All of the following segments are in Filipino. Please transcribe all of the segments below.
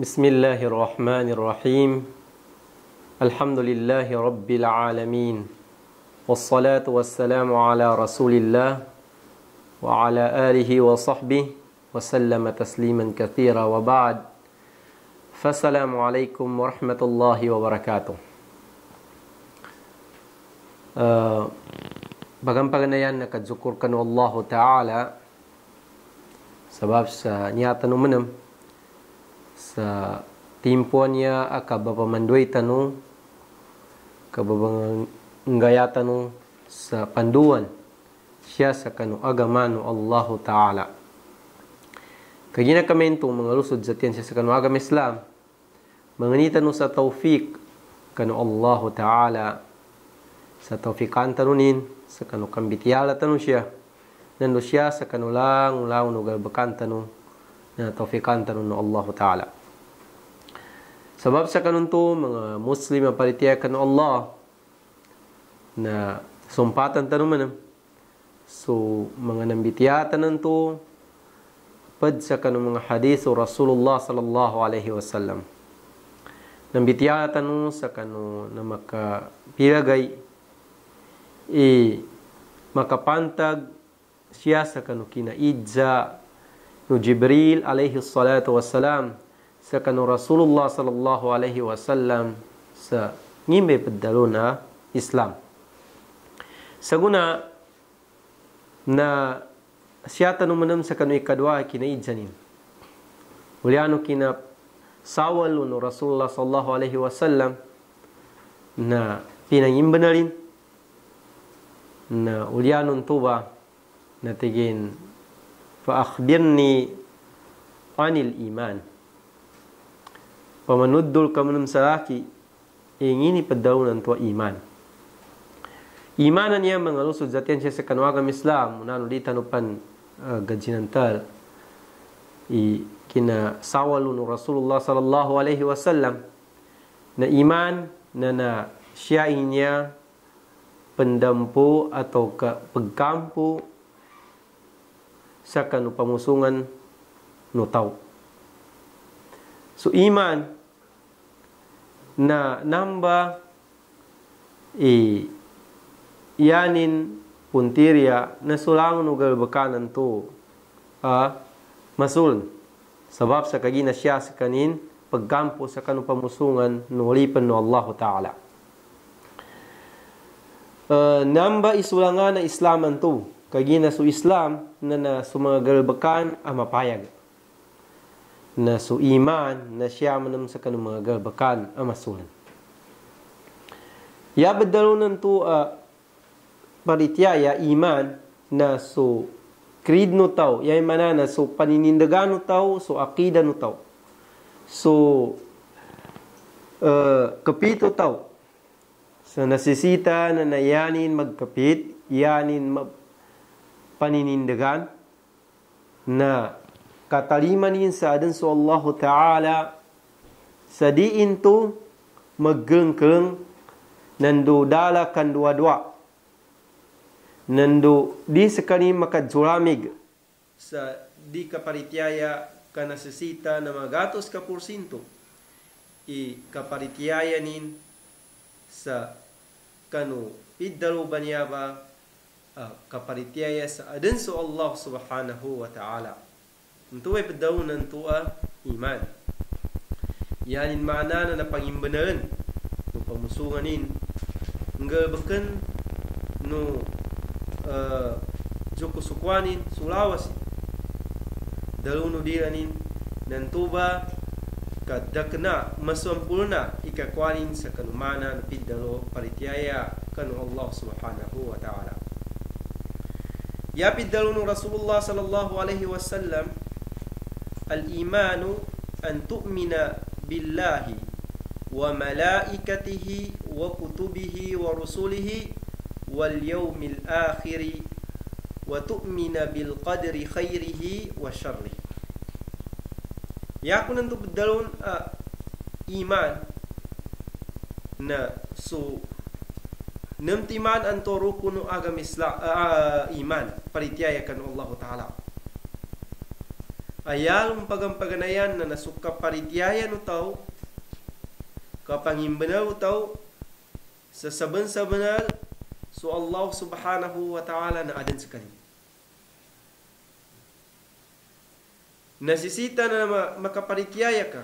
Bismillahirrahmanirrahim. Alhamdulillahi Rabbil alamin. Wassalatu wassalamu ala rasulillah wa ala alihi wa sahbihi wa sallama tasliman kathira wa ba'd. Fassalamualaikum warahmatullahi wabarakatuh. Bagam-paganayan nakadzukurkan Allah Ta'ala sebab sa nyata numenam sa timpuan niya akabapamanduay tanu kababanggaya tanu sa panduan siya sa kanu agamanu Allah Ta'ala. Kagina kami itong mga lusod sa tiyan siya sa kanu agam Islam manganita no sa tawfiq kanu Allah Ta'ala sa tawfiqan tanunin sa kanu kambitiyala tanu siya nando siya sa kanu lang nugalbakan tanu na tawfiqan tanu no Allah Ta'ala. Sebab sa kanunto mga Muslim aparitiyakan ng Allah na sumpatan tanong manam. So mga nambitiyatan nanto pad sa kanong mga hadis o Rasulullah sallallahu alaihi wasallam. Nambitiyatan no sa kanong na makapilagay makapantag siya sa kanong kinaidza no Jibril alaihi salatu wassalam sa kanu Rasulullah sallallahu alaihi wasallam sa ngimbe pedalo na Islam. Saguna na siya tanong manam sa kanu ikadwa kinaidjanin. Uliano kina sawal no Rasulullah sallallahu alaihi wasallam na pinangimbenarin na ulianon tuba na tigin fa akhbirni anil iman. Pamanuddol ka manam sa laki ingini padaunan tua iman. Imanan niya mga lusod zatian siya sa kanuagam Islam unano di tanupan gajinantal kina sawalu no Rasulullah sallallahu alaihi wasallam na iman na siya inya pendampo atau pagkampo sa kanu pamusungan no tao. So iman na namba yanin puntirya na sulang nugal bakanan to masul sebab sa kagina siya sa kanin pagkampo sa kanu pamusungan nulipan no Allah Ta'ala. Namba isulangan na Islaman to kagina su Islam na sumagal bakan mapayag na su iman na siya manam sa kanong mga galbakan amasunan. Ya bedalunan tu parityaya iman na su creed no tao, yay manana su paninindagan no tao, su akida no tao. So kapito tao. So nasisita na nayanin magkapit, yanin paninindagan na katalimanin sa adan so Allah Ta'ala sa diin to maggengkeng nando dala kan dua-dua nando di sekali makadzulamig sa di kaparityaya kanasisita na magatos ka porsinto kaparityayanin sa kanu iddalo banyaba kaparityaya sa adan so Allah Subhanahu wa Ta'ala. Untuk ay pedaunan tua iman. Yanin mana na napangimbenaran no pamusunganin nga baken no joko sukwanin sulawas daluno diranin nan tuba kadakna masampulna ikakwanin sa kanumana na pidalo parityaya kanu Allah Subhanahu wa Ta'ala. Ya pidalo no Rasulullah sallallahu alaihi wasallam al-imanu an tu'mina billahi wa malaikatihi wa kutubihi wa rusulihi wal yawmil akhiri wa tu'mina bil qadri khairihi wa syarrihi. Ya kunan tu bedalun iman na so namtiman anto rukunu agam Islam iman parityaya kan Allah Ta'ala. ayalong pagampaganayan na nasuka parityayan o tao, kapangimbanal o tao, sa saban-sabanal, so Allah subhanahu wa ta'ala na adan sa kanila. Nasisita na makaparityaya ka,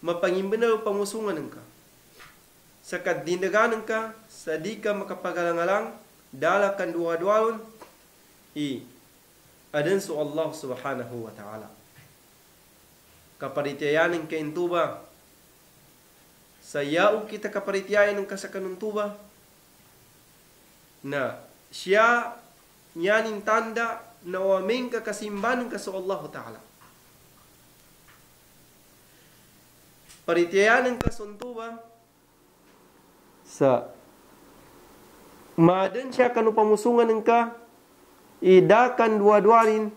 mapangimbanal o pangusungan ka, sa kadindaganan ka, sa di ka makapagalang-alang, dala kan dua-dualon, adan so Allah subhanahu wa ta'ala. Kaparityayanin ka intuba, sa yao kita kaparityayan ng kasakanong tuba, na siya nyaning tanda na waming ka kasimbanan ka sa Allah ta'ala. Parityayanin ka suntuba, sa madan siya kanu pamusungan ng ka, idakan dua-dualin,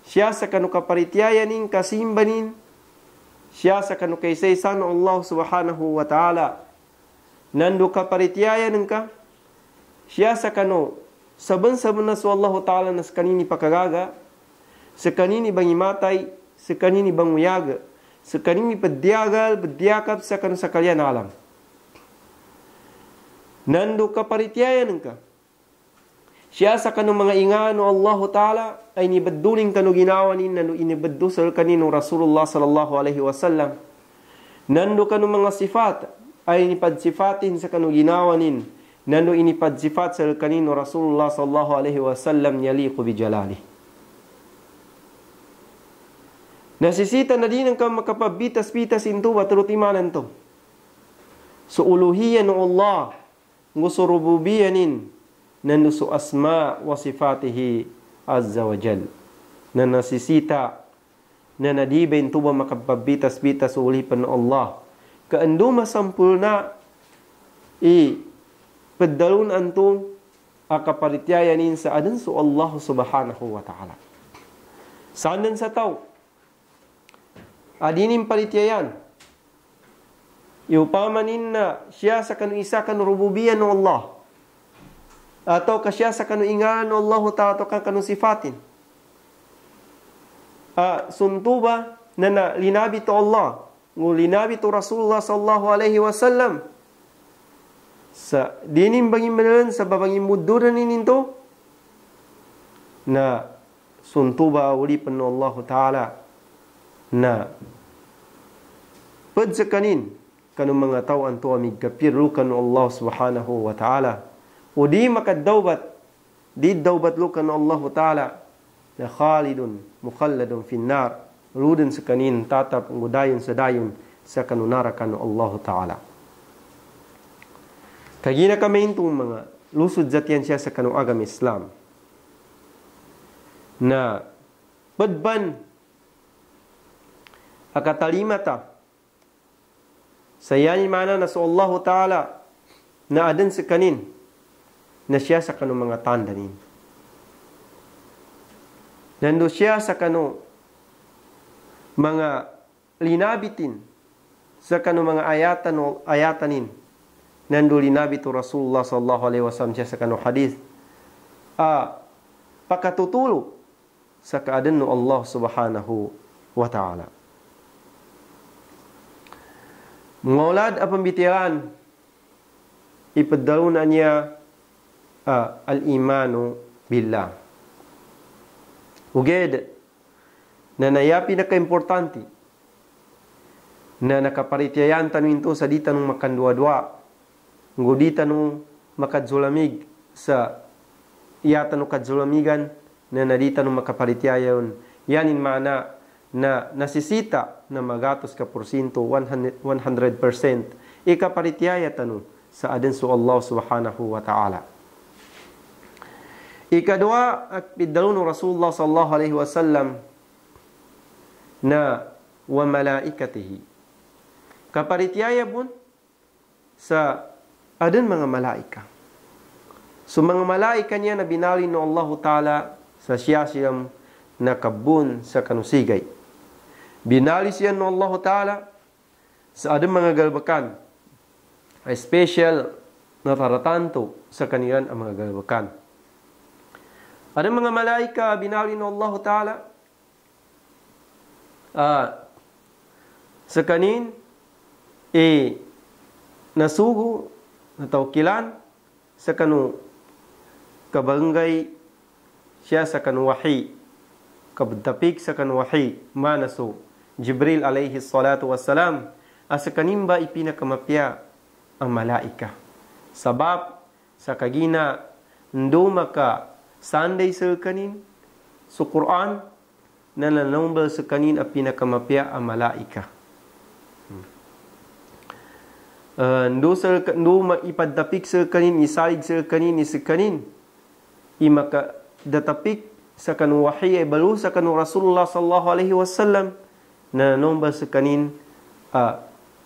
siya sa kanu kaparityayanin kasimbanin, siya sa kanu kaysaysan Allah subhanahu wa ta'ala. Nando kaparityayan ka, siya sa kanu saban-saban na sa Allah ta'ala na sa kanini pakagaga, sa kanini bang imatay, sa kanini bang muyaga, sa kanini padyagal, padyakap sa kanu sa kalyan alam. Nando kaparityayan ka, siya sa kanu mga ingano Allah ta'ala ay nibadduling kanu ginawanin nanu inibaddu sa kanino Rasulullah sallallahu alaihi wasallam. Nando kanu mga sifat ay nipadsifatin sa kanu ginawanin nanu inipadsifat sa kanino Rasulullah sallallahu alaihi wasallam yaliqu bi jalali. Nasisita na din ang makapabitas-bitas into batulutimanan to. So uluhiyan ng Allah, nguso rububiyanin, nanu su asma wa sifatihi azza wa jal. Na nasisita na nadiben tuba makapabitas-bitas ulipan ng Allah. Kaando masampul na pedalun antung akaparityayanin sa adan su Allah subhanahu wa ta'ala. Saan sa tao? Adinim parityayan. Iupamanin na siya sa kanu isa kanu rububiyan ng Allah. Atau kasya sa kanu ingalan ng Allah ta'ala kanu sifatin. Suntuba na linabi to Allah. Linabi to Rasulullah sallallahu alaihi wasallam. Sa dinim bangin manalan sa babangin muduran nininto na suntuba ulipan ng Allah ta'ala na padsakanin kanong mga tao anto amig kapiru kanu Allah subhanahu wa ta'ala o di makadawbat di dawbat lo kanu Allah ta'ala na khalidun mukhalladun finnar rudin sa kanin tatap ngudayon sa dayon sa kanunara kanu Allah ta'ala. Kagina kami itong mga lusod zatian siya sa kanu agam Islam na badban akatalimata sa yanin mana na sa Allah ta'ala na adan sa kanin na siya sa kanu mga tandanin. Nando siya sa kanu mga linabitin sa kanu mga ayatanin. Nando linabi to Rasulullah sallallahu alaihi wasallam siya sa kanu hadith. Pakatutulo sa kaadan no Allah subhanahu wa ta'ala. Ngolad apambitiran ipadaluna niya al-imanu billah. Uged na nayapi na ka-importante na nakaparityayan tanong ito sa di tanong makandwa-dwa ngudi tanong makadzulamig sa iya tanong kadzulamigan na nadi tanong makaparityayan yanin mana na nasisita na magatos ka porsyento 100% ikaparitiyaya tanu sa adan su Allah subhanahu wa ta'ala. Ikadua at bidalun Rasulullah sallallahu alaihi wasallam na wa malaikatihi kaparitiyaya bun sa adan mga malaika. So mga malaika niya na binali no Allah ta'ala sa siyam nakabun sa kanusigay. Binali siya no Allah ta'ala sa adang mga galbakan. Ay special na taratanto sa kanilang ang mga galbakan. Adang mga malaika binali no Allah ta'ala sa kanin nasugo atau kilan sa kanu kabanggay siya sa kanu wahi kabdapik sa kanu wahi manaso Jibril alaihi salatu wassalam asa kanimba ipinakamapya ang malaika sabab sa kagina ndo maka sanday sa kanin sa Quran na nanambal sa kanin ang pinakamapya ang malaika. Ndo maipadapik sa kanin, isalig sa kanin, isa kanin. Imaka datapik sa kanu wahi ay balu sa kanu Rasulullah sallallahu alaihi wasallam na nanambal sa kanin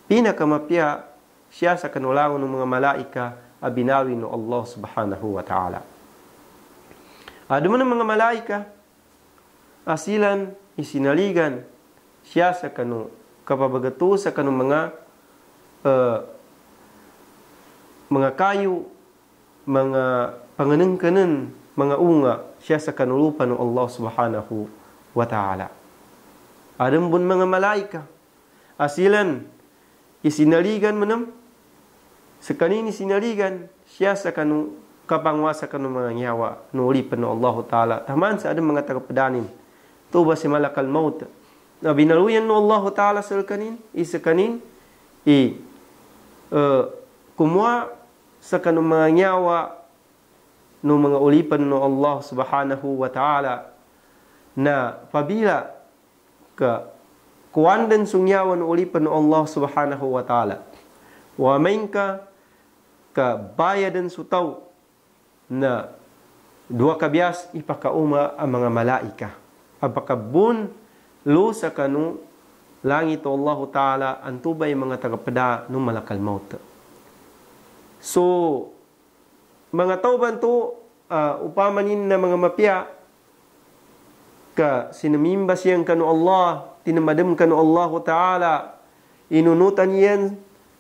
pinakamapya siya sa kanulangon ng mga malaika abinawi no Allah subhanahu wa ta'ala. Duman ng mga malaika asilan isinaligan siya sa kanu kapabagato sa kanu mga kayo, mga panganang-kanan, mga unga siya sa kanulupan ng Allah subhanahu wa ta'ala. Adam bun mga malaika asilan isinaligan manam sa kanini sinaligan siya sa kanu kapangwasa kanu mga nyawa nuulipan ng Allah ta'ala taman sa adam mga tagapadanin tuba si malakal maut na binaluyan ng Allah ta'ala sa kanin isa kanin kumwa sa kanu mga nyawa no mga ulipan ng Allah subhanahu wa ta'ala na pabila ka kuandan sungyawa no ulipan ng Allah subhanahu wa ta'ala wa main ka bayadan sutaw na dua kabias ipakauma ang mga malaika apakabun lo sa kanu langit Allah ta'ala antubay mga tagapada no malakal maut. So mga tauban to upamanin na mga mapya ka sinamimba siyang kanu Allah tinamadam kanu Allah ta'ala inunutan yan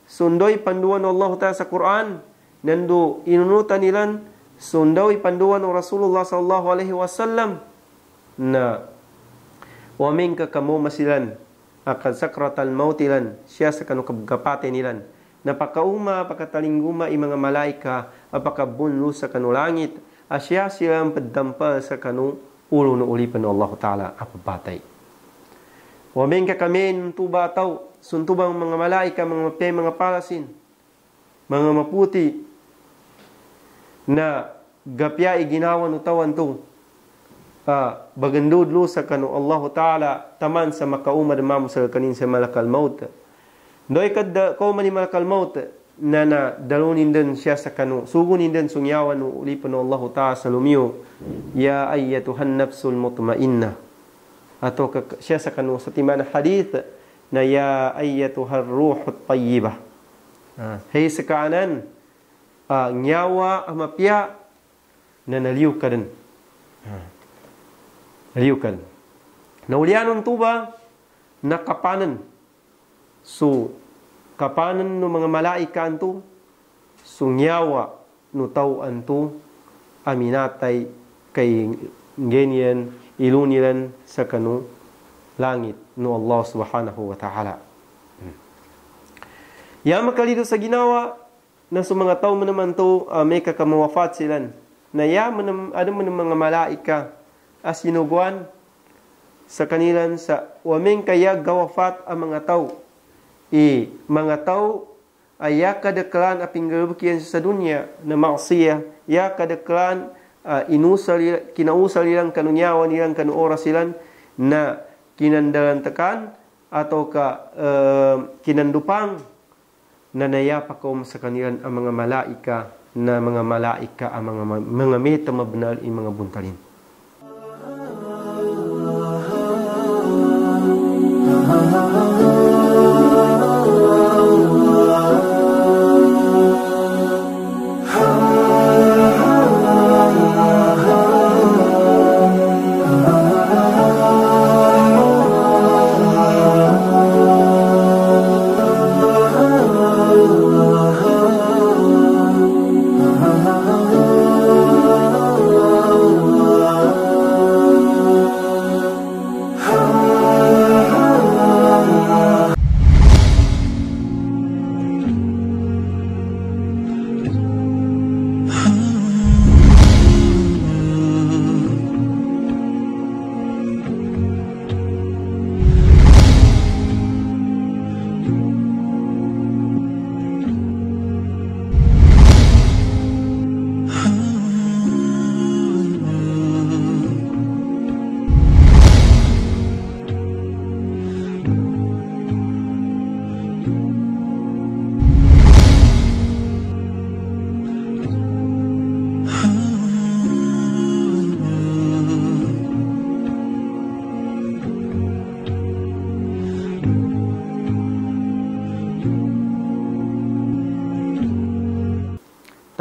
sundoy panduan Allah ta'ala sa Quran nando inunutan nilan sundoy panduan ng Rasulullah sallallahu alaihi wasallam na wamin ka kamo masilan akan sakratal mautilan siya sa kanu kabgapate nilan napakauma pagkatalingguma i mga malaika apakabunlo sa kanu langit asya silang paddampal sa kanu ulo no ulipan ng Allah ta'ala apapatay wamin ka kami tuba ataw suntubang mga malaika, mga mapay, mga palasin, mga maputi, na gapya iginawan utawan to, bagandudlo sa kanu Allah Ta'ala, taman sa makaumad mamu sa kanin sa malakal maut. Doy kad kauman ni malakal maut, na dalunin din siya sa kanu, sugunin din sungyawan ulipan ng Allah Ta'ala sa lumiyo, ya ayyatuhan nafsul mutmainnah. Ato siya sa kanu sa timana hadith, na ya ayyatuhar ruhut tayyibah. Hey sa kanan, nyawa amapya na naliw ka din. Naliw ka din. Naulianon tuba, nakapanan. So, kapanan no mga malaika anto, so nyawa no tao anto, aminatay kay ganyan ilunilan sa kanu langit no Allah subhanahu wa ta'ala. Ya makalito sa ginawa na sa mga tao mo naman to may kakamawafat silan na ya ano mo ng mga malaika as sinuguan sa kanilan sa waming kaya gawafat ang mga tao mga tao ay ya kadaklan aping galukian sa dunya na maksiya ya kadaklan kinausal nilang kanunyawan nilang kanuoras silan na kinandalantakan atau kinandupang na nayapa ko sa kanilang ang mga malaika na mga malaika ang mga meta mabnal in mga buntalin.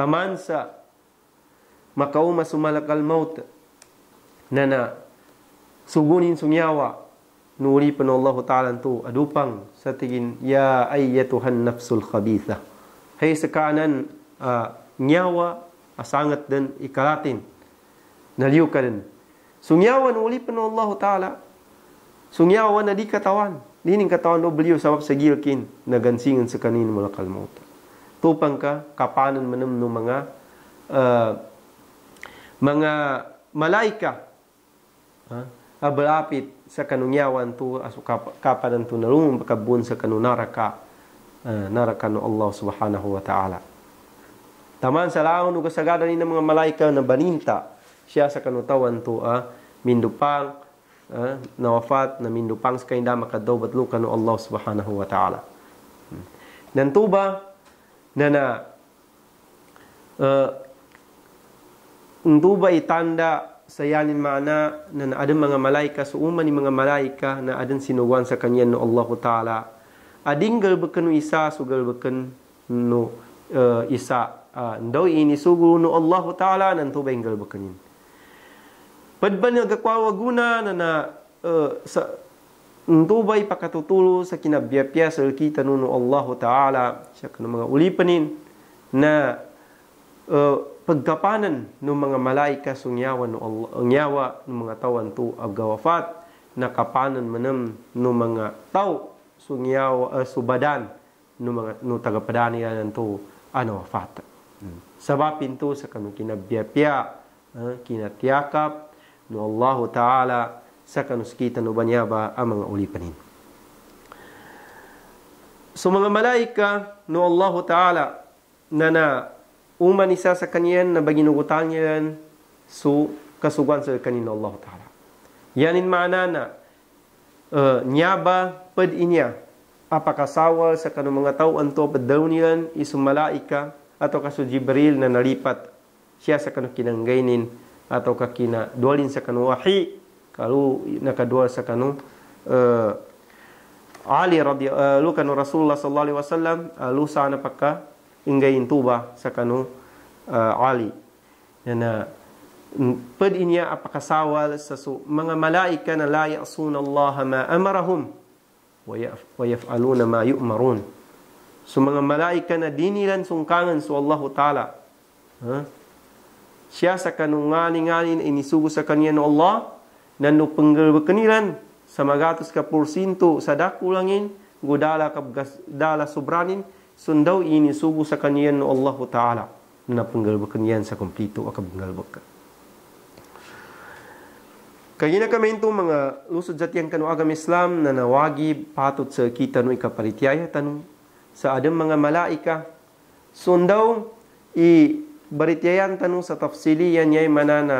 taman sa makauma sumalakal maut na sugunin sunyawa nuri pan Allah Ta'ala tu adupang sa tigin ya ayyatuhan nafsul khabitha hay sakanan nyawa asangat dan ikalatin naliw ka din sunyawa nuri pan Allah Ta'ala sunyawa na di katawan dining katawan do beliau sabab sagilkin nagansingan sa kanin malakal maut tupang ka kapanan manam no mga malaika abalapit sa kanunyawan tu asu kapanan tu nalung bakabun sa kanu naraka no Allah Subhanahu wa Ta'ala taman sa laon ug kasagaran ni mga malaika na baninta siya sa kanutawan tu mindupang nawafat na mindupang sa kainda makadaw batlo kanu Allah Subhanahu wa Ta'ala dan tuba na tuba itanda sayanin mana na ada mga malaika suuman ni mga malaika na adan sinuwan sa kanyan no Allah Ta'ala adinggal beken isa sugal beken no isa ndaw ini sugul no Allah Ta'ala nan tuba inggal bekenin padban nagakwawa guna na sa tuba ipakatutulo sa kinabiyapya sa kita no Allah Ta'ala siya kanang mga ulipanin na pagkapanan ng mga malaika sungyawa no Allah nyawa ng mga tawan tu agawafat nakapanan manam ng mga tao sungyawa subadan ng mga no tagapadanian tu wafat sabab pintu sa kanu kinabiyapya kinatiyakap no Allah Ta'ala sa kanu kita no banyaba ang mga ulipanin so mga malaika no Allah Ta'ala na uman isa sa kanyan na baginugutan niyan so kasugan sa kanin Allah Ta'ala. Yanin mana na nyaba pad inya apakasawal sa kanong mga tao anto padaw niyan isu malaika atau kasu Jibril na nalipat siya sa kanong kinanggainin atau kakina dualin sa kanong wahi kalau nakadual sa kanong Ali radhiyallahu kanu Rasulullah sallallahu alaihi wasallam lusa na pagka inggayin tuba sa kanu Ali na pad inya apakasawal sa mga malaika na la ya'suna Allah ma amarahum wa yaf'aluna ma yu'marun so mga malaika na dinilan sungkangan so Allah Ta'ala siya sa kanungaling-ngaling inisugo sa kanya no Allah nanu penggelbekenilan sa magatos ka porsinto sa dakulangin gudala dala sobranin sundaw ini sugo sa kanya no Allah Ta'ala na penggalbakan yan sa kumplito akab penggalbakan kaya na kami ito mga lusod jatiang kanu agam Islam na nawagib patut sa kita no ikaparitiyaya tanong sa adang mga malaika sundaw baritiyayan tanong sa tafsili yan yay mana na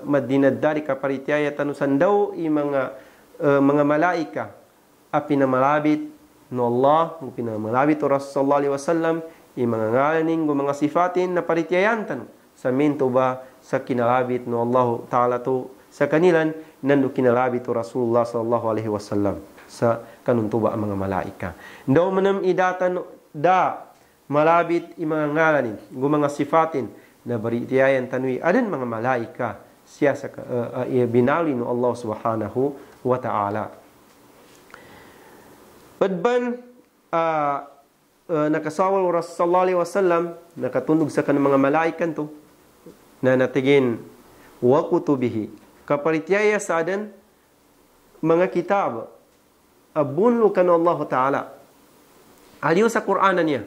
madinadari kaparitiyaya tanong sandaw mga malaika apinamalabit no Allah pinamalabit o Rasulullah sallallahu alaihi wasallam mga ngalaning mga sifatin na paritiyayantan sa minto ba sa kinalabit no Allah Ta'ala to sa kanilan nando kinalabit o Rasulullah sallallahu alaihi wasallam sa kanunto ba ang mga malaika daw manam idatan da malabit mga ngalaning mga sifatin na paritiyayan tanwi adan mga malaika siya sa binali no Allah Subhanahu wa Ta'ala padban nakasawal Rasul sallallahu alaihi wasallam nakatunog sa kanang mga malaikan to na natigin wa kutubihi kaparitiyaya sa adan mga kitab abunlo kan Allah Ta'ala aliw sa Qur'anan niya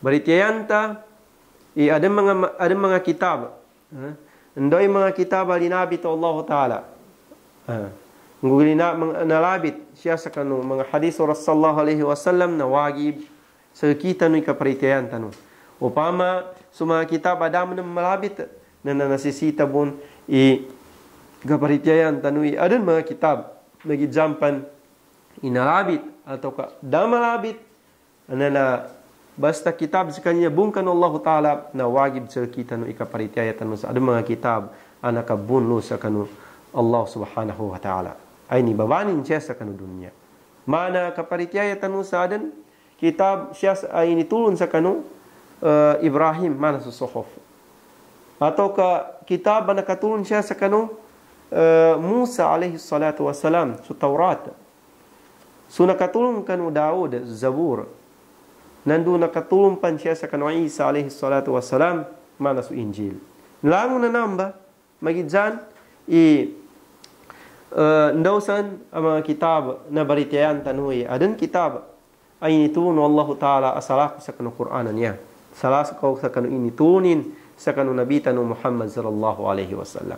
baritiyanta ada mga kitab ndoy mga kitab alinabi to Allah Ta'ala ngulina nalabit siya sa kanong mga hadis Rasul sallallahu alaihi wasallam na wagib sa kita no kaparitiyan tanong upama sa mga kitab adam na malabit na nasisita bon kaparitiyan tanong adan mga kitab nagijampan inalabit atau ka damalabit na basta kitab sa kanya bungkan Allah Ta'ala na wagib sa kita no ikaparitiyan tanong sa adan mga kitab anakabunlo sa kanong Allah Subhanahu wa Ta'ala ay ni babanin siya sa kanu dunya mana kaparitiyaya tanu sa adan kitab siya ay nitulon sa kanu Ibrahim mana sa suhuf. Atau ka kitab na nakatulong siya sa kanu Musa alaihi salatu wassalam sa Taurat. So nakatulong kanu Daud Zabur. Nandu nakatulong pan siya sa kanu Isa alaihi salatu wassalam mana sa Injil. Lango na namba magidjan ndausan ang mga kitab na baritayan tanuy. Adan kitab ay initulong Allah Ta'ala asalak sa kanu Qur'anan niya. Salas ko sa kanu initunin sa kanu Nabi tanu Muhammad sallallahu alaihi wasallam.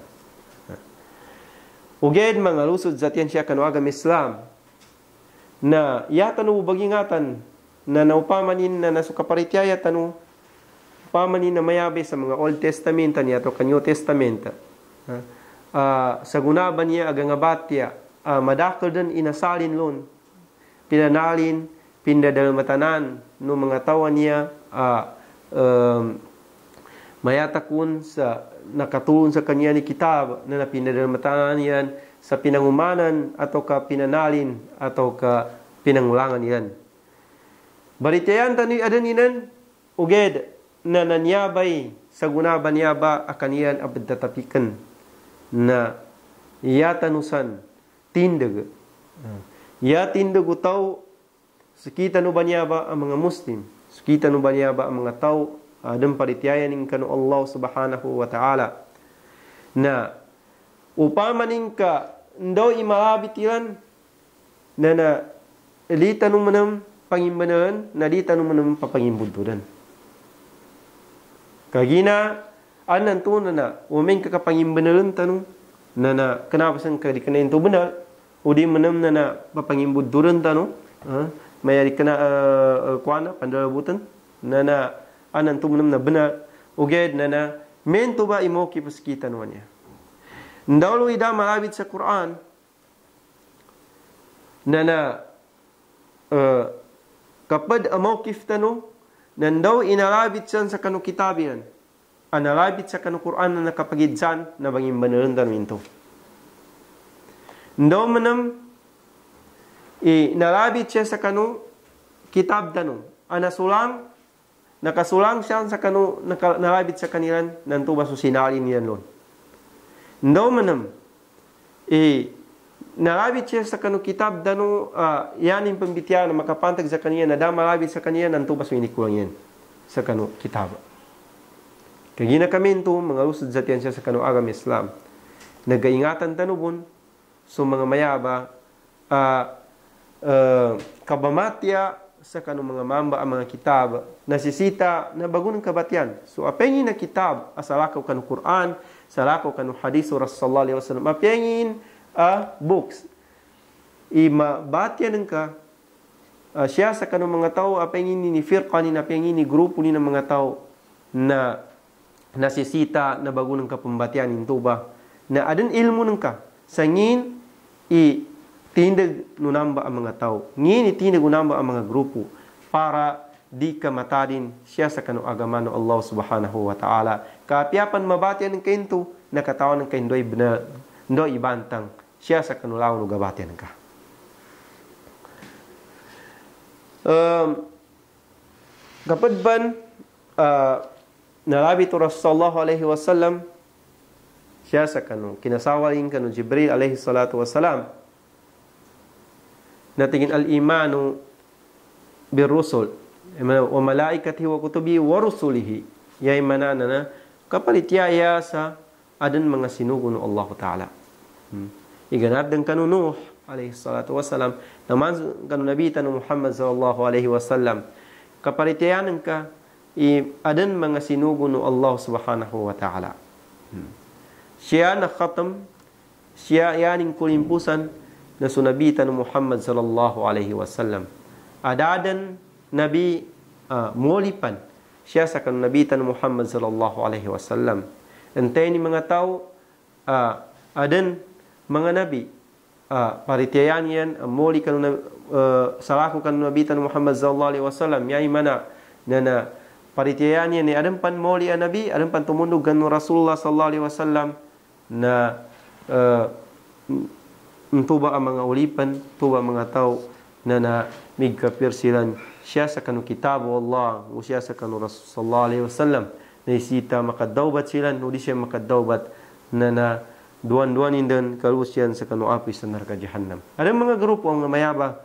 Uged mga lusod zatian siya kanu agam Islam na yatanu bagingatan na naupamanin na nasukaparitya tanu upamanin na mayabe sa mga Old Testament niya to New Testament. Sa gunaban niya agangabatya madakal din inasalin lon pinanalin pindadalmatanan no mga tawan niya mayatakun sa nakatulong sa kanya ni kitab na napinadalmatanan yan sa pinangumanan atau ka pinanalin atau ka pinangulangan yan. Baritayan tanoy adaninan uged na nanyabay sa gunaban niya ba akan yan abdatapikan na yatanusan tindag. Ya tindag utaw sakita no ba niya ba ang mga Muslim? Sakita no ba niya ba ang mga tao adang paritiyayan ng kanu Allah subhanahu wa ta'ala na upamaning ka ndaw imaabitiran na elita no manam pangimbanan na dita no manam papangimbuduran. Kagina anan to na umeng kakapangimbanan tanong na kenapa sang ka di kena itu benar udi manam na papangimbuduran tanong may kena kuana pandalabutan na anan tu menam na benar uged na men tu ba imo kipus kita nuanya ndawlo ida malabit sa Quran na kapad amawkif tanu nandaw inalabit san sa kanu kitabian analabit sa kanu Quran na nakapagidsan na bangin banalan tanu into ndaw menam nalabit siya sa kanu kitab tanu anasulang nakasulang siya sa kanu nalabit sa kanilan nanto ba susinalin niyan lon ndaw manam nalabit siya sa kanu kitab danu yanin pambitya na makapantag sa kaniya na malabit sa kaniya nanto ba suinikulang yan sa kanu kitab kagina kami ito mga lusod zatian siya sa kanu agam Islam nagaingatan tanubon so mga mayaba kabamatya sa kanong mga mamba ang mga kitab nasisita na bagunang kabatian. So apengin na kitab asalakaw kanong Quran, salakaw kanong hadis Rasulullah sallallahu alaihi wasallam. Apengin books. Imabatyan ka siya sa kanong mga tao apengin ni firqa ni apengin ni grupo ni ng mga tao na nasisita na bagunang kapambatian into ba na adan ilmu nang ka sangin tindag nunamba ang mga tao. Ngini tindag nunamba ang mga grupo para di ka matadin siya sa kanu agaman ng Allah subhanahu wa ta'ala. Kapiapan mabatian ng kainto, nakatawan ng kaindoy ibantang siya sa kanulaw ng gabatian ka. Kapag ban nalabi to Rasulullah alaihi wasallam siya sa kanu kinasawalin kanu Jibril alaihi salatu wasalam natingin al-imanu bir-rusul wa malaikatihi wa kutubihi wa rusulihi yay manana na kapalitiyaya sa adan mga sinugo ng Allah Ta'ala. Iganap din kanu Nuh alayhi salatu wasalam naman kanu Nabi tanu Muhammad sallallahu alaihi wasallam kapalitiyanan ka adan mga sinugo ng Allah subhanahu wa ta'ala. Siya na khatam siya yaning kulimpusan na sunabitan ng Muhammad sallallahu alaihi wasallam. Adadan Nabi mulipan siya sa kanunabitan ng Muhammad sallallahu alaihi wasallam. Antay ni mga tao adan mga nabi paritiyan yan muli salako kanunabitan ng Muhammad sallallahu alaihi wasallam yay mana na paritiyan yan ni adan pan muli ang nabi adan pan tumundog kanu Rasulullah sallallahu alaihi wasallam na tuba ang mga ulipan, tuba ang mga tao na migkapir silan siya sa kanu kitabu Allah o siya sa kanu Rasul sallallahu alaihi wasallam na isita makadawbat silan o di siya makadawbat na duan-duan indan kalusian sa kanu api sa neraka jahannam. Ada mga grupo ang mayaba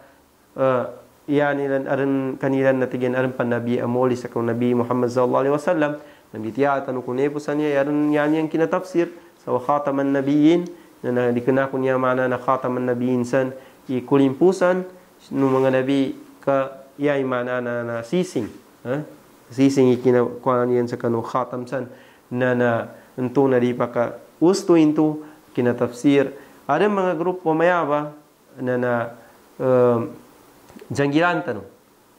iyan aran kanilan natigyan aran panabi amoli sa kanu Nabi Muhammad sallallahu alaihi wasallam nabi tiyatan ko nepusan niya aran yan yang kinatafsir sa khataman nabiyyin na dikenal niya mana na khataman nabiyyin san ikulimpusan no mga nabi ka iyay mana na sising sising ikinakuan yan sa kanu khatam san na entu na di paka usto into kinatafsir. Ada mga grupo mayaba na janggilan tanu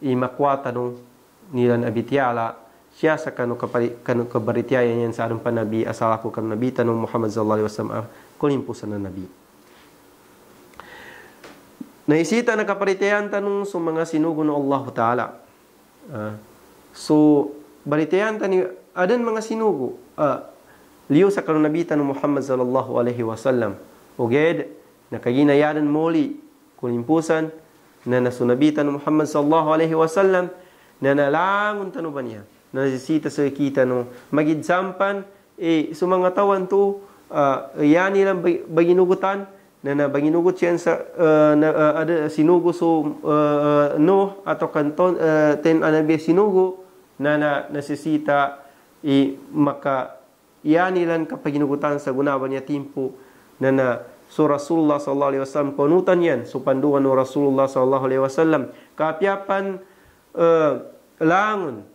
imakwata no nilan abitiala siya sa kanu kabaritiayan yan sa aron pa nabi asalaku kan nabi tanu Muhammad sallallahu alaihi wasallam kulimpusan na nabi. Naisita na kaparitayan tanong sa mga sinugo ng Allah Ta'ala. So, baritayan tani adan mga sinugo. Liyo sa kanunabitan ng Muhammad sallallahu alaihi wasallam. Uged, nakaginayadan muli, kulimpusan, na nasunabitan ng Muhammad sallallahu alaihi wasallam, na nalangon tanong ba niya? Nasisita sa kita no, magidsampan, sa mga tawan to, yan nilang baginugutan, na baginugot siya sa ada sinugo so no atau kanton ten anabi sinugo na nasisita maka iyan nilan kapaginugutan sa gunawan niya timpo na so Rasulullah sallallahu alaihi wasallam panutan yan so panduan no Rasulullah sallallahu alaihi wasallam kapiapan langon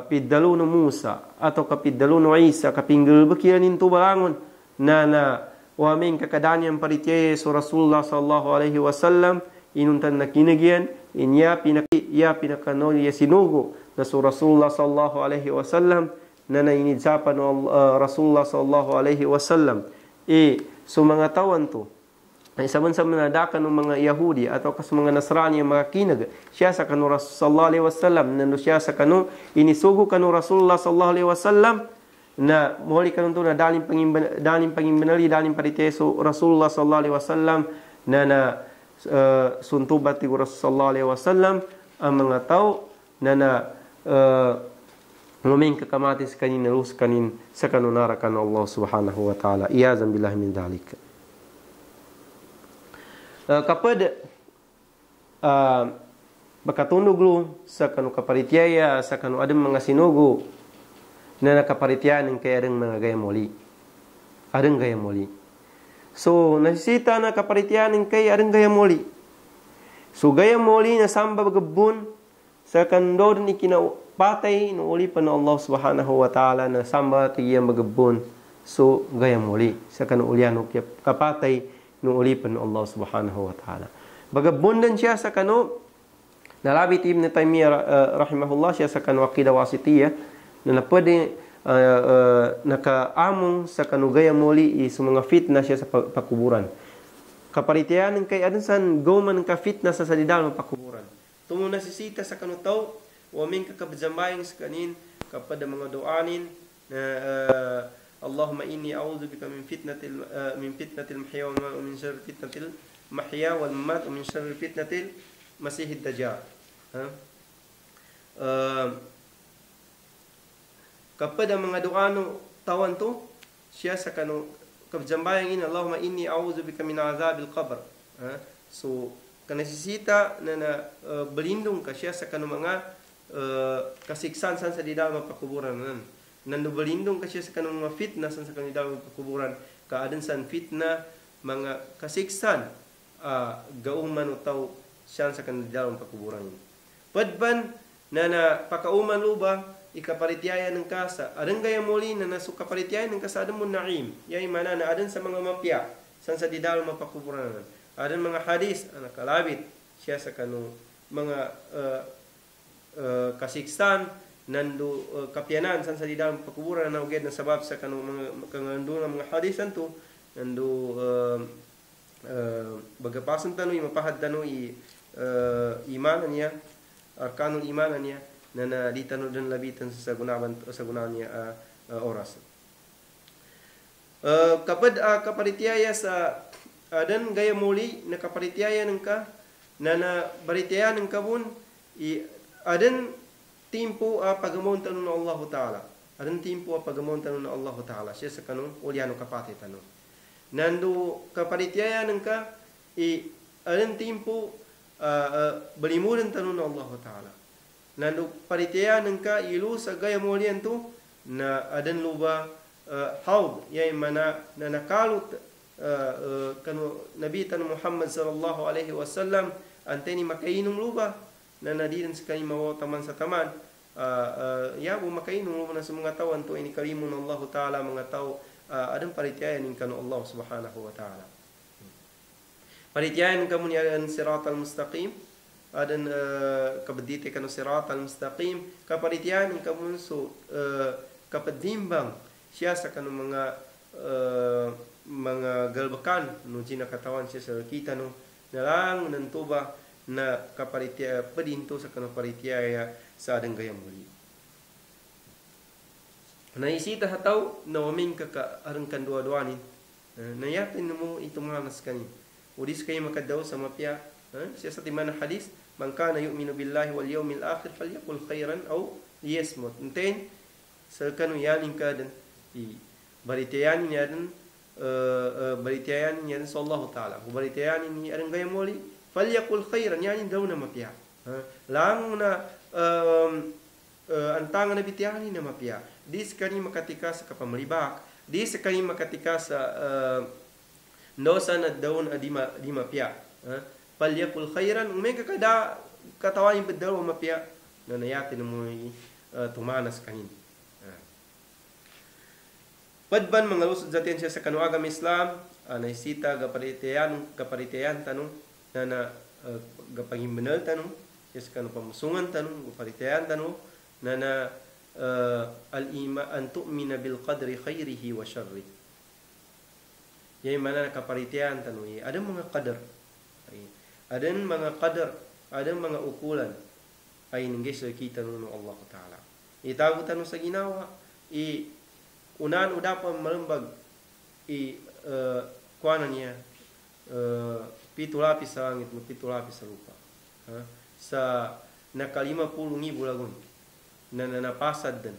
pidalo no Musa atau kapidalo no Isa kapinggel bekian into balangon na wa min kakadaan yang paritiya so Rasulullah sallallahu alaihi wasallam inuntan na kinagyan inya pinakano ya sinugo na so Rasulullah sallallahu alaihi wasallam na nainidsapan no Rasulullah sallallahu alaihi wasallam so mga tawan to ay saman-saman nadakan ng mga Yahudi atau kas mga Nasrani yang mga kinag siya sa kanu Rasul sallallahu alaihi wasallam nando siya sa kanu inisugo kanu Rasulullah sallallahu alaihi wasallam na muli kanun to na dalim pangimbanali dalim pariteso Rasulullah sallallahu alaihi wasallam na suntubat ti Rasul sallallahu alaihi wasallam ang mga tao na ngomeng kakamatis kanin nalus kanin sa kanunara kan Allah subhanahu wa ta'ala iyazan billahi min dalik. Kapag bakatundog lo sa kanu kaparitiaya sa kanu adem mga sinugo na nakaparitiyanin kay adang mga gaya muli. Adang gaya muli. So, nasisita na kaparitiyanin kay adang gaya muli. So, gaya muli na samba bagabun sa kandor ni kinapatay no uli pa na Allah subhanahu wa ta'ala na samba tigiyang bagabun. So, gaya muli. Sa kanuulian no kapatay no uli pa na Allah subhanahu wa ta'ala. Bagabun din siya sa kanu nalabit Ibn Taymiyyah rahimahullah siya sa kanu aqidah wasitiyah na pwede nakaamong sa kanugaya muli sa mga fitna siya sa pakuburan. Kaparitiyanin kay adansan goman ka fitna sa salidal ng pakuburan. Tumo nasisita sa kanutaw, wamin kakabzambayang sa kanin, kapada mga doanin na Allahumma inni a'udhu bika min fitnatil mahya wa min syarri fitnatil mahya wal mamat wa min syarri fitnatil masihid dajjal. Kapada mga doano tawan to siya sa kanu kabjambayang ini Allahumma inni a'udzubika min azabil qabr. So kanasisita na berlindung ka siya sa kanu mga kasiksaan sa di dalam pakuburan nandu berlindung ka siya sa kanu mga fitna sa kanu di dalam pakuburan kaadan san fitna mga kasiksaan gauman utaw siya sa kanu di dalam pakuburan. Padban na pakauman luba ikaparitiaya ng kasa. Adang gaya muli na nasukaparitiaya ng kasa adang mo naim. Yay mana na adan sa mga mapya. San sa didal mapakuburan. Adan mga hadis. Nakalabit siya sa kanu mga kasiksan. Nandu kapyanan. San sa didal mapakuburan. Na uged na sabab sa kanu mga kangandu ng mga hadisan to. Nandu bagapasan tanu. Mapahad tanu imanan niya. Arkanul imanan niya. Na ditanu dan labitan sa gunawan niya oras. Kapag kaparitiaya sa adan gaya muli na kaparitiaya ng ka na baritiyan ng kabun adan timpo pagamon tanong na Allah Ta'ala. Adan timpo pagamon tanong na Allah Ta'ala. Siya sa kanong uliano kapati tanong. Nando kaparitiyan ng ka adan timpo balimudan tanong na Allah Ta'ala. Nando paritiyan ng ka ilu sa gaya mo liyan to na adan luba haud yay mana na nakalut kanu Nabi tan Muhammad sallallahu alaihi wasallam anteni makainom luba na nadidan sa kani mawa taman sa taman bu makainom luba na sa mga tao anto ini karimun Allah Ta'ala mga tao adan paritiyan ng kanu Allah subhanahu wa ta'ala. Paritiyan kamu ni adan siratal mustaqim adan kabadite kanu siratal mustaqim kaparitiyan kamu so kapadimbang siya sa kanu mga galbakan no jina katawan siya sa kita no nalang nantuba na kaparitiya padinto sa kanu paritiya sa adang gayam muli. Naisita hataw na wamin arang dua-duanin nayatin mo itumanas kanin udis kayo makadaw sa mapya siya sa timana hadis man kana yu'minu billahi wal yawmil akhir falyakul khairan aw liyasmut. Enten sa kanu yanin kadan baritiyan yadan baritiyan yadan sallallahu ta'ala baritiyan ni arang gayam muli falyakul khairan yanin daw na mapya lang na antangan na bitiyani na mapya di sekali makatika sa kapamalibak di sekali makatika sa dosa na daun di mapya palyakul khairan umeka kada katawan yung bedaw mapya na nayatin mo tumanas kanin padban mga lusod zatin siya sa kanuagam Islam naisita kaparitiyan tanong na gapangimbenal tanong siya sa kanupamusungan tanong kaparitiyan tanong na al-ima an tu'mina bil qadri khairihi wa syarri. Yang mana kaparitiyan tanong ada mga qadar. Ada mga qadar, ada mga ukulan ay ninggay sa kita ng Allah Ta'ala. Itago tanong sa ginawa unan udapa malembag kuana niya pitu lapis sa langit pitu lapis sa lupa sa nakalima 50,000 lagun na napasad din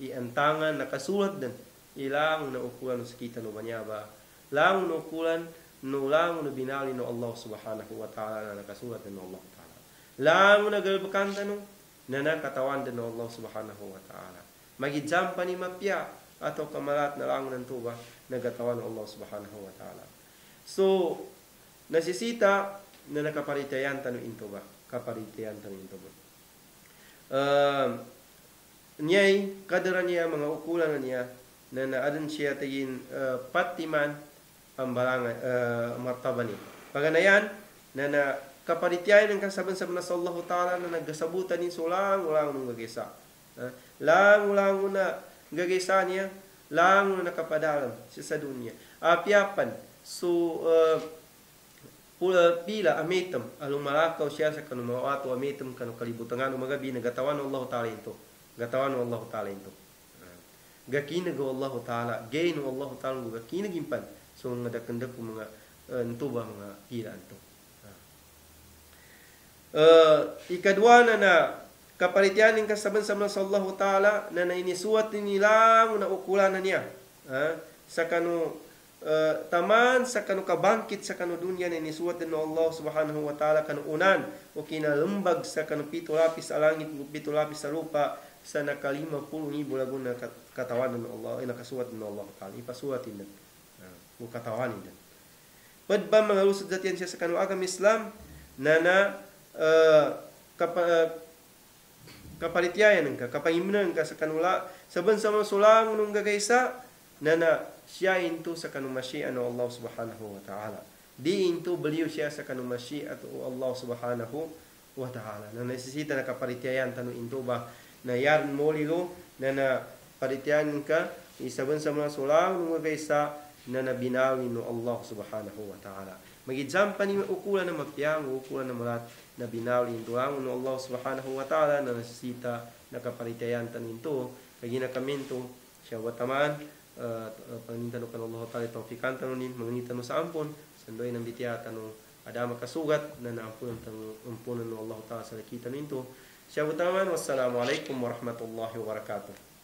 iantangan nakasulat din ilang na ukulan sa kita no banyaba lang no ukulan no lang no binali no Allah subhanahu wa ta'ala na nakasulat din no Allah ta'ala lang na galbakan tanong na nakatawan din no Allah subhanahu wa ta'ala magijampa ni mapya atau kamalat na lang ng tuba nagatawan no Allah subhanahu wa ta'ala. So nasisita na nakaparitayan tanong into ba kaparitayan tanong into ba niyay kadaran niya mga ukulan niya na naadan siya tagin patiman ang balangan martaba ni paganayan na kaparitiyan ng kasaban-saban sa Allah Ta'ala na nagasabutan ni sulang ulang ng gagisa lang na gagisa niya lang na nakapadalam siya sa dunya apiapan so pila amitam alung malakaw siya sa kanumawato amitam kanu kalibutangan umagabi nagatawan Allah Ta'ala ito gatawan Allah Ta'ala ito gakina go Allah Ta'ala gain Allah Ta'ala gakina gimpan so ngadakandak ko mga ntuba mga pila ito ikadwa na kaparitiyan ng kasaban-saban sa Allah Ta'ala na nainisuat nilang na ukulan na niya sa kanu taman sa kanu kabangkit sa kanu dunya na inisuat din Allah subhanahu wa ta'ala kanu unan o kinalambag sa kanu pito lapis sa langit pito lapis sa lupa sa nakalima 50,000 lagun na katawan ng Allah ay nakasuat ng Allah ta'ala ipasuatin din o katawanin din padba mga lusod datiyan siya sa kanu agam Islam na kaparitiyan ka kapangimunan ka sa kanula saban sa mga sulang nung gagaysa na siya into sa kanumasya ano Allah subhanahu wa ta'ala di into beliw siya sa kanumasya at Allah subhanahu wa ta'ala na nasisita na kaparitiyan tanu into ba na yaran mo lilo na paritiyan ka isaban sa mga sulang nung gagaysa na nabinawi no Allah subhanahu wa ta'ala magijampa ni ukulan na mapiyang ukulan na malat na binawi into ang no Allah subhanahu wa ta'ala na nasisita na kaparitiyan tanu into kagina kamento siya wataman panintan kan Allah Ta'ala taufikan tanunin manginita no sa ampon sandoy ng bitiya tanu ada makasugat na naampunan ng Allah Ta'ala sa nakita ninto. Siya utaman, wassalamualaikum warahmatullahi wabarakatuh.